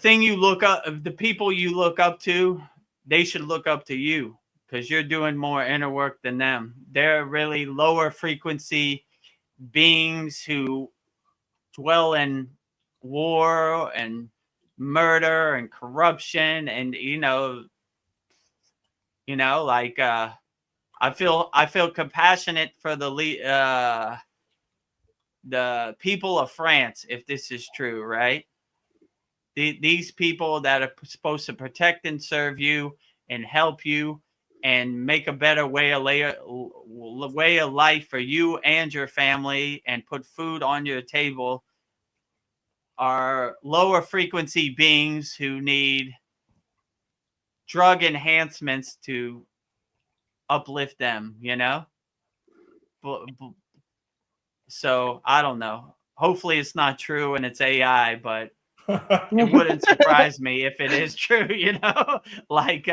thing you look up, the people you look up to, they should look up to you because you're doing more inner work than them. They're really lower frequency beings who dwell in war and murder and corruption, and like I feel compassionate for the people of France, if this is true, right? These people that are supposed to protect and serve you and help you and make a better way of life for you and your family and put food on your table are lower frequency beings who need drug enhancements to uplift them, So I don't know. Hopefully it's not true and it's AI, but it wouldn't surprise me if it is true, like,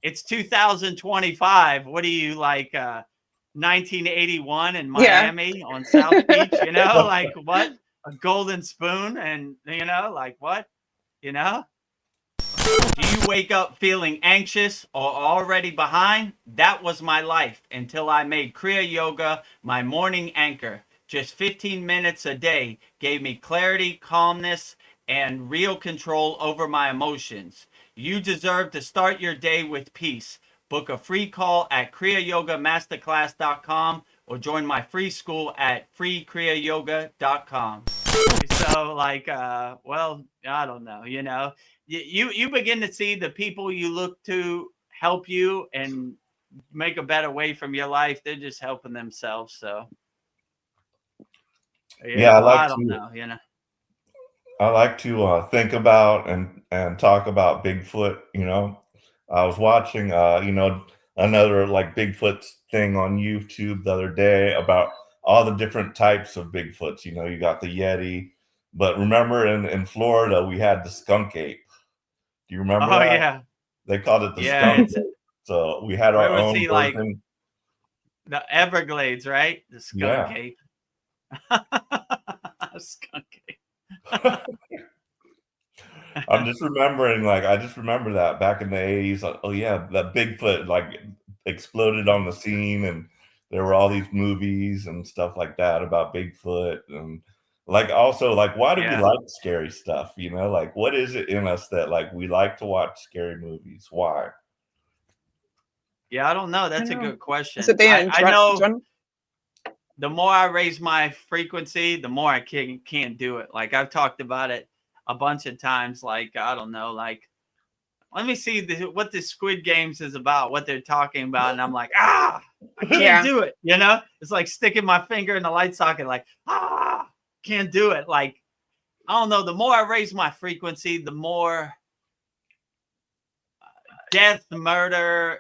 it's 2025. What are you, like, 1981 in Miami on South Beach, like what? A golden spoon and, like what? Do you wake up feeling anxious or already behind? That was my life until I made Kriya Yoga my morning anchor. Just 15 minutes a day gave me clarity, calmness, and real control over my emotions. You deserve to start your day with peace. Book a free call at kriyayogamasterclass.com or join my free school at freekriyayoga.com. So, like, well, I don't know, you begin to see the people you look to help you and make a better way from your life. They're just helping themselves. So, Yeah, I don't know, I like to think about and talk about Bigfoot. I was watching another like Bigfoot thing on YouTube the other day about all the different types of Bigfoots. You got the Yeti, but remember in Florida we had the skunk ape. Do you remember Oh that? yeah, They called it the yeah. skunk It's ape. So we had our where was own he, like version. the Everglades, right? The skunk Yeah. ape. Skunk ape. I'm just remembering, like, I just remember that back in the 80s. Like, oh yeah, that Bigfoot like exploded on the scene, and there were all these movies and stuff like that about Bigfoot, and like also like why do we Yeah. like scary stuff? Like what is it in us that like we like to watch scary movies? Why? Yeah, I don't know. I That's a know. good question. Is it the I know the more I raise my frequency, the more I can't do it. Like I've talked about it a bunch of times. Like, I don't know, like, let me see what the Squid Games is about, what they're talking about. And I'm like, I can't do it. It's like sticking my finger in the light socket, like, can't do it. Like, I don't know. The more I raise my frequency, the more death, murder,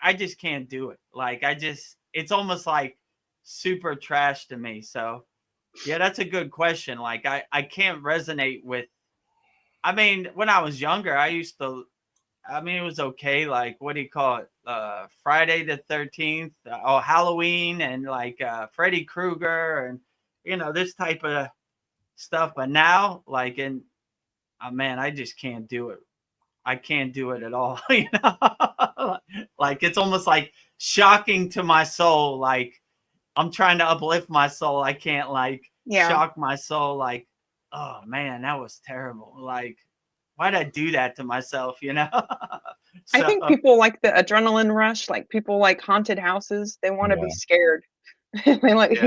I just can't do it. Like, it's almost like super trash to me. So yeah, that's a good question. Like, I can't resonate with, I mean, when I was younger, it was okay. Like, what do you call it? Friday the 13th, Halloween, and like Freddy Krueger, and this type of stuff. But now, like, man, I just can't do it. I can't do it at all. Like, it's almost like shocking to my soul. Like, I'm trying to uplift my soul. I can't, like, shock my soul. Like, oh man, that was terrible. Like, why'd I do that to myself? So, I think people like the adrenaline rush. Like people like haunted houses. They want to be scared. They like,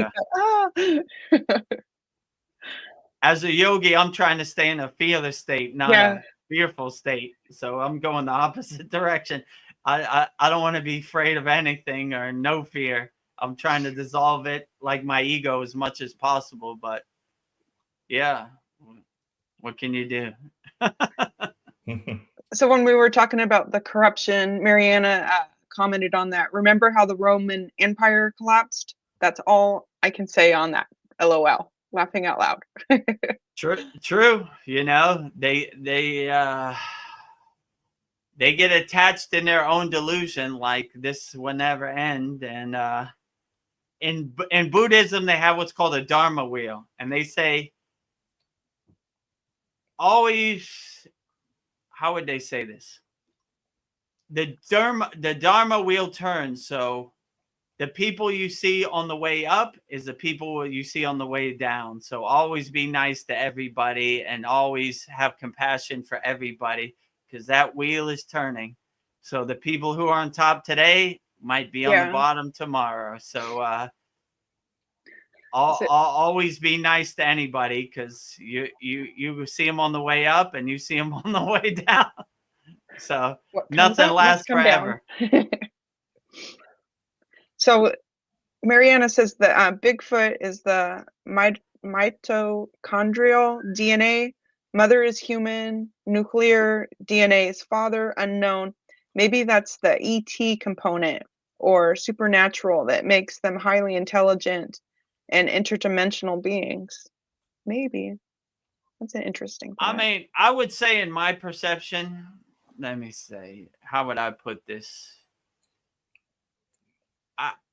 As a yogi, I'm trying to stay in a fearless state, not a fearful state. So I'm going the opposite direction. I don't want to be afraid of anything or no fear. I'm trying to dissolve it, like my ego, as much as possible. But yeah, what can you do? So when we were talking about the corruption, Mariana commented on that. Remember how the Roman Empire collapsed? That's all I can say on that. LOL. Laughing out loud. True. They get attached in their own delusion, like this will never end. And in Buddhism, they have what's called a Dharma wheel, and they say always, how would they say this? The Dharma wheel turns. So the people you see on the way up is the people you see on the way down. So always be nice to everybody and always have compassion for everybody, because that wheel is turning. So the people who are on top today might be on the bottom tomorrow. So always be nice to anybody, because you see them on the way up and you see them on the way down. So nothing lasts forever. So Mariana says that Bigfoot is the mitochondrial DNA. Mother is human. Nuclear DNA is father unknown. Maybe that's the ET component or supernatural that makes them highly intelligent and interdimensional beings. Maybe. That's an interesting thought. I mean, I would say in my perception, let me say, how would I put this?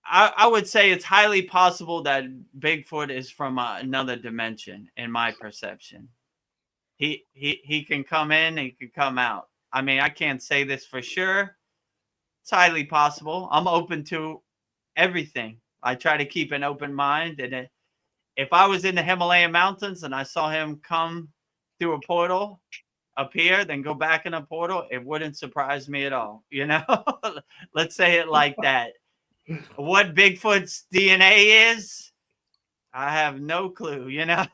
I would say it's highly possible that Bigfoot is from another dimension. In my perception, he can come in, he can come out. I mean, I can't say this for sure. It's highly possible. I'm open to everything. I try to keep an open mind, and if I was in the Himalayan mountains and I saw him come through a portal up here, then go back in a portal, it wouldn't surprise me at all. You know, let's say it like that. What Bigfoot's DNA is, I have no clue. You know,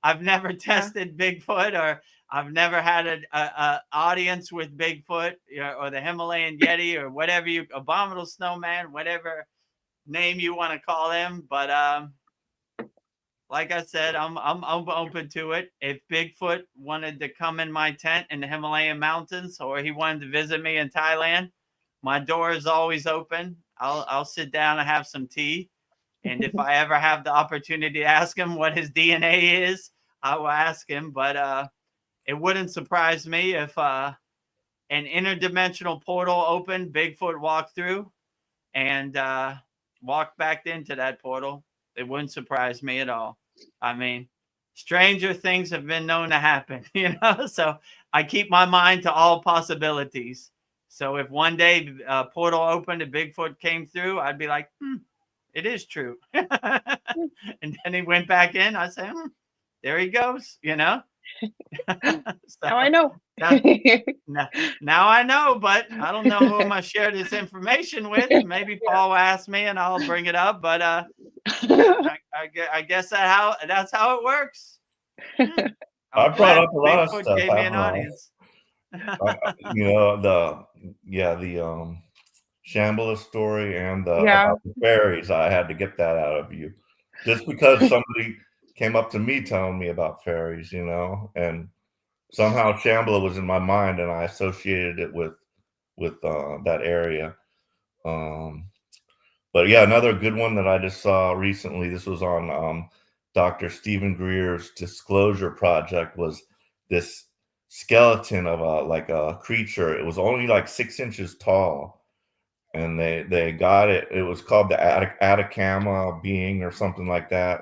I've never tested Bigfoot, or I've never had a audience with Bigfoot, or the Himalayan Yeti, or whatever abominable snowman, whatever name you want to call him. But like I said, I'm open to it. If Bigfoot wanted to come in my tent in the Himalayan mountains, or he wanted to visit me in Thailand, my door is always open. I'll sit down and have some tea. And if I ever have the opportunity to ask him what his DNA is, I will ask him. But it wouldn't surprise me if an interdimensional portal opened, Bigfoot walked through and walked back into that portal. It wouldn't surprise me at all. I mean, stranger things have been known to happen, you know? So I keep my mind to all possibilities. So if one day a portal opened and Bigfoot came through, I'd be like, it is true. And then he went back in. I say, there he goes, you know? So, now I know. Now I know, but I don't know who I'm going to share this information with. Maybe Paul will ask me and I'll bring it up. But I guess that's how it works. I brought up a lot of stuff. Gave me an audience. You know, the Shambhala story and about the fairies. I had to get that out of you, just because somebody came up to me telling me about fairies, you know, and somehow Shambhala was in my mind, and I associated it with that area. But yeah, another good one that I just saw recently. This was on Dr. Stephen Greer's Disclosure Project. Was this skeleton of a creature? It was only like 6 inches tall, and they got it. It was called the Atacama being or something like that.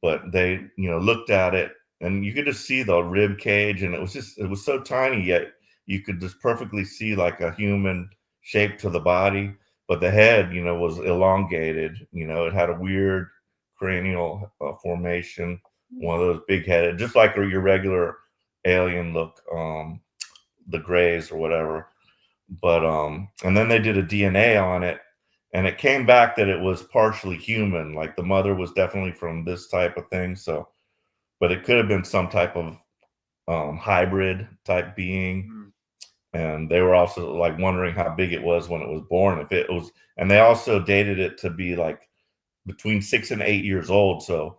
But they looked at it, and you could just see the rib cage, and it was so tiny, yet you could just perfectly see like a human shape to the body. But the head, was elongated. It had a weird cranial formation, one of those big headed, just like your regular alien look, the Greys or whatever. But and then they did a DNA on it, and it came back that it was partially human. Like the mother was definitely from this type of thing. So, but it could have been some type of hybrid type being. And they were also like wondering how big it was when it was born. If it was, and they also dated it to be like between 6 and 8 years old. So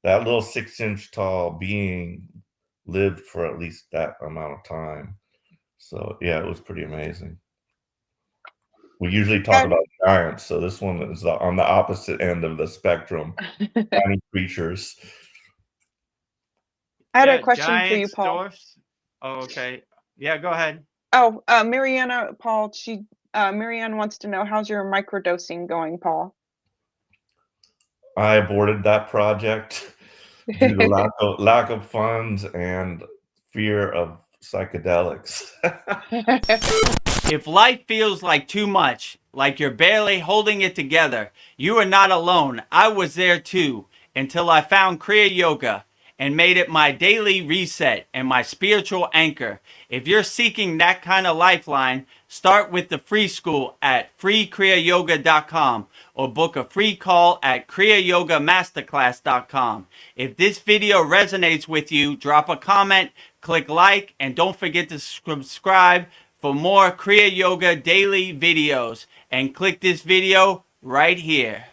that little 6 inch tall being lived for at least that amount of time. So yeah, it was pretty amazing. We usually talk about giants, so this one is on the opposite end of the spectrum. Tiny creatures. I had a question for you, Paul. Dwarfs. Oh, okay. Yeah, go ahead. Oh, Mariana, Paul, Marianne wants to know, how's your microdosing going, Paul? I aborted that project due to lack of funds, and fear of psychedelics. If life feels like too much, like you're barely holding it together, you are not alone. I was there too, until I found Kriya Yoga and made it my daily reset and my spiritual anchor. If you're seeking that kind of lifeline, start with the free school at freekriyayogamasterclass.com or book a free call at kriyayogamasterclass.com. If this video resonates with you, drop a comment, click like, and don't forget to subscribe for more Kriya Yoga daily videos. And click this video right here.